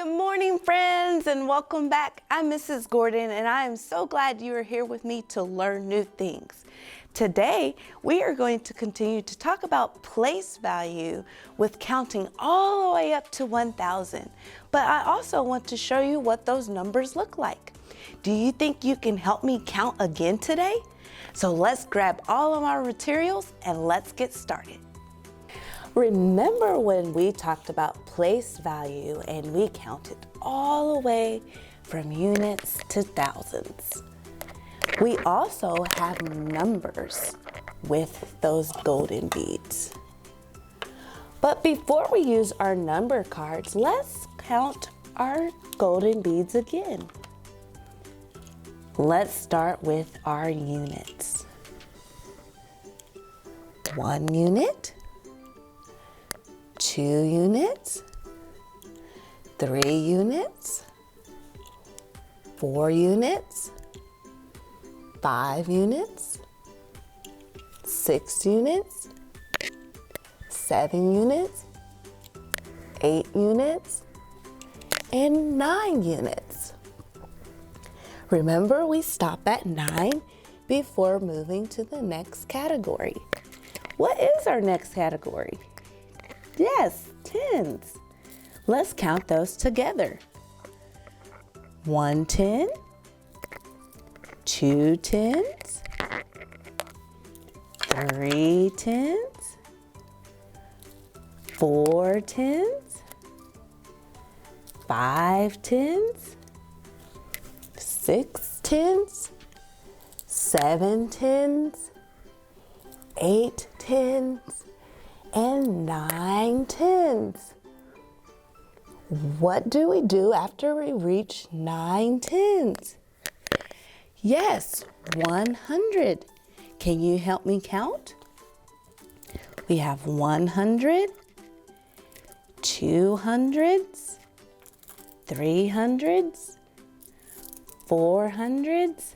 Good morning, friends, and welcome back. I'm Mrs. Gordon, and I am so glad you are here with me to learn new things. Today, we are going to continue to talk about place value with counting all the way up to 1,000. But I also want to show you what those numbers look like. Do you think you can help me count again today? So let's grab all of our materials and let's get started. Remember when we talked about place value and we counted all the way from units to thousands? We also have numbers with those golden beads. But before we use our number cards, let's count our golden beads again. Let's start with our units. 1 unit. 2 units, 3 units, 4 units, 5 units, 6 units, 7 units, 8 units, and 9 units. Remember, we stop at 9 before moving to the next category. What is our next category? Yes, tens. Let's count those together. 1 10, 2 tens, 3 tens, 4 tens, 5 tens, 6 tens, 7 tens, 8 tens, and 9 tens. What do we do after we reach 9 tens? Yes, 100. Can you help me count? We have 100, 200s, 300s, 400s,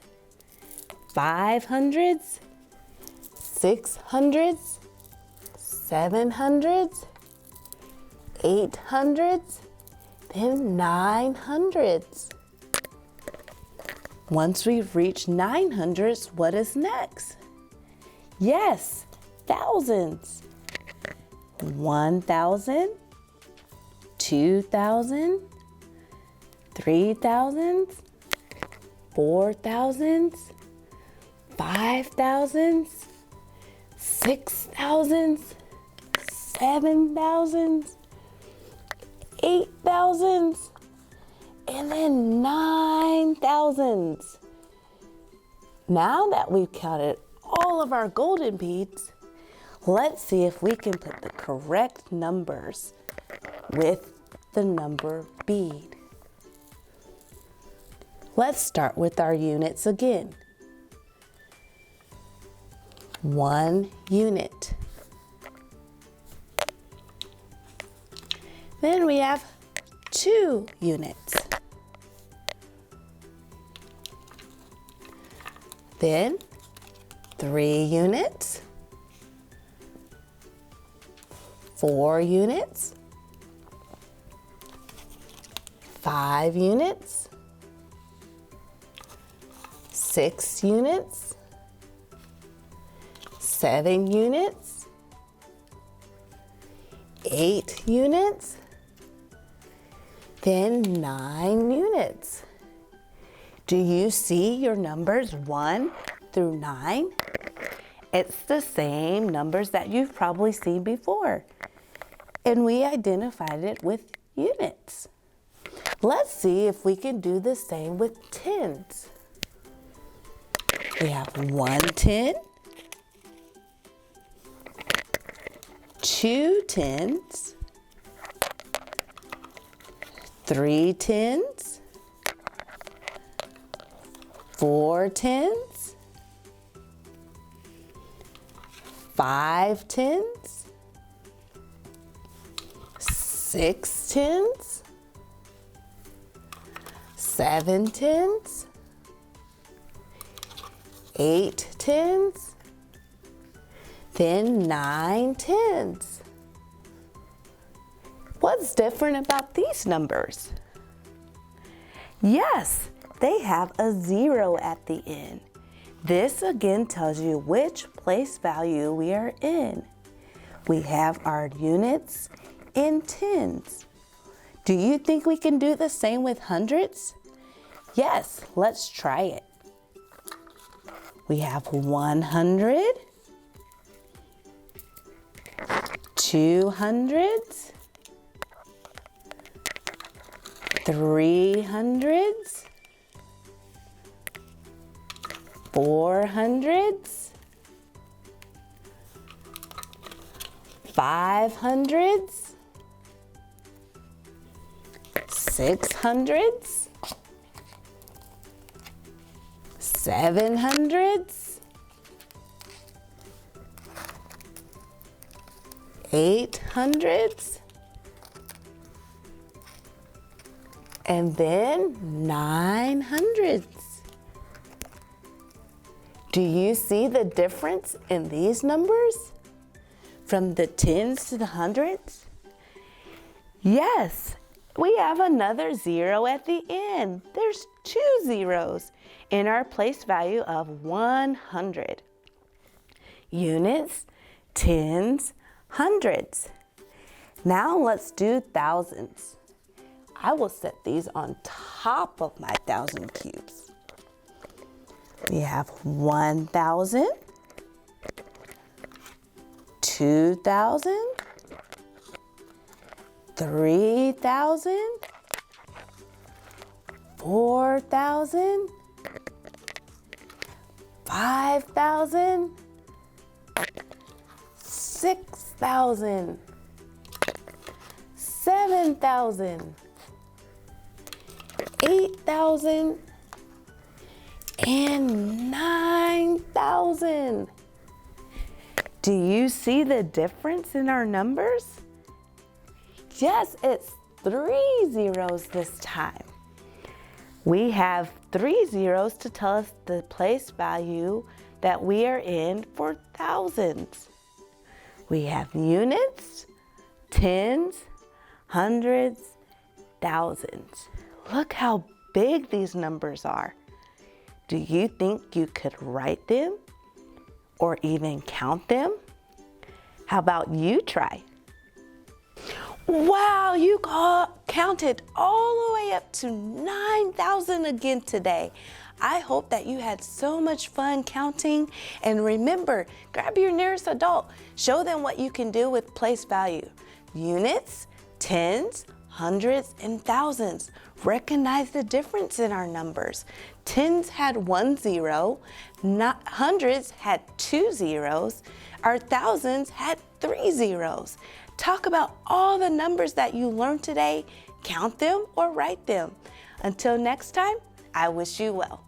500s, 600s, 700s, 800s, then 900s. Once we've reached 900s, what is next? Yes, thousands. 1,000, 2,000, 3,000, 4,000, 5,000, 6,000, 7,000, 8,000, and then 9,000. Now that we've counted all of our golden beads, let's see if we can put the correct numbers with the number bead. Let's start with our units again. 1 unit. Then we have 2 units. Then 3 units, 4 units, 5 units, 6 units, 7 units, 8 units, then 9 units. Do you see your numbers 1 through 9? It's the same numbers that you've probably seen before. And we identified it with units. Let's see if we can do the same with tens. We have 1 10, 2 tens, 3 tens, 4 tens, 5 tens, 6 tens, 7 tens, 8 tens, then 9 tens. What's different about these numbers? Yes, they have a 0 at the end. This again tells you which place value we are in. We have our units and tens. Do you think we can do the same with hundreds? Yes, let's try it. We have 100, 200s, 300s, 400s, 500s, 600s, 700s, 800s, and then 900s. Do you see the difference in these numbers? From the tens to the hundreds? Yes, we have another 0 at the end. There's 2 zeros in our place value of 100. Units, tens, hundreds. Now let's do thousands. I will set these on top of my 1,000 cubes. We have 1,000, 2,000, 3,000, 4,000, 5,000, 6,000, 7,000, 8,000, and 9,000. Do you see the difference in our numbers? Yes, it's 3 zeros this time. We have 3 zeros to tell us the place value that we are in for thousands. We have units, tens, hundreds, thousands. Look how big these numbers are. Do you think you could write them or even count them? How about you try? Wow, you counted all the way up to 9,000 again today. I hope that you had so much fun counting. And remember, grab your nearest adult. Show them what you can do with place value. Units, tens, hundreds, and thousands. Recognize the difference in our numbers. Tens had 1 0, hundreds had 2 zeros, our thousands had 3 zeros. Talk about all the numbers that you learned today, count them or write them. Until next time, I wish you well.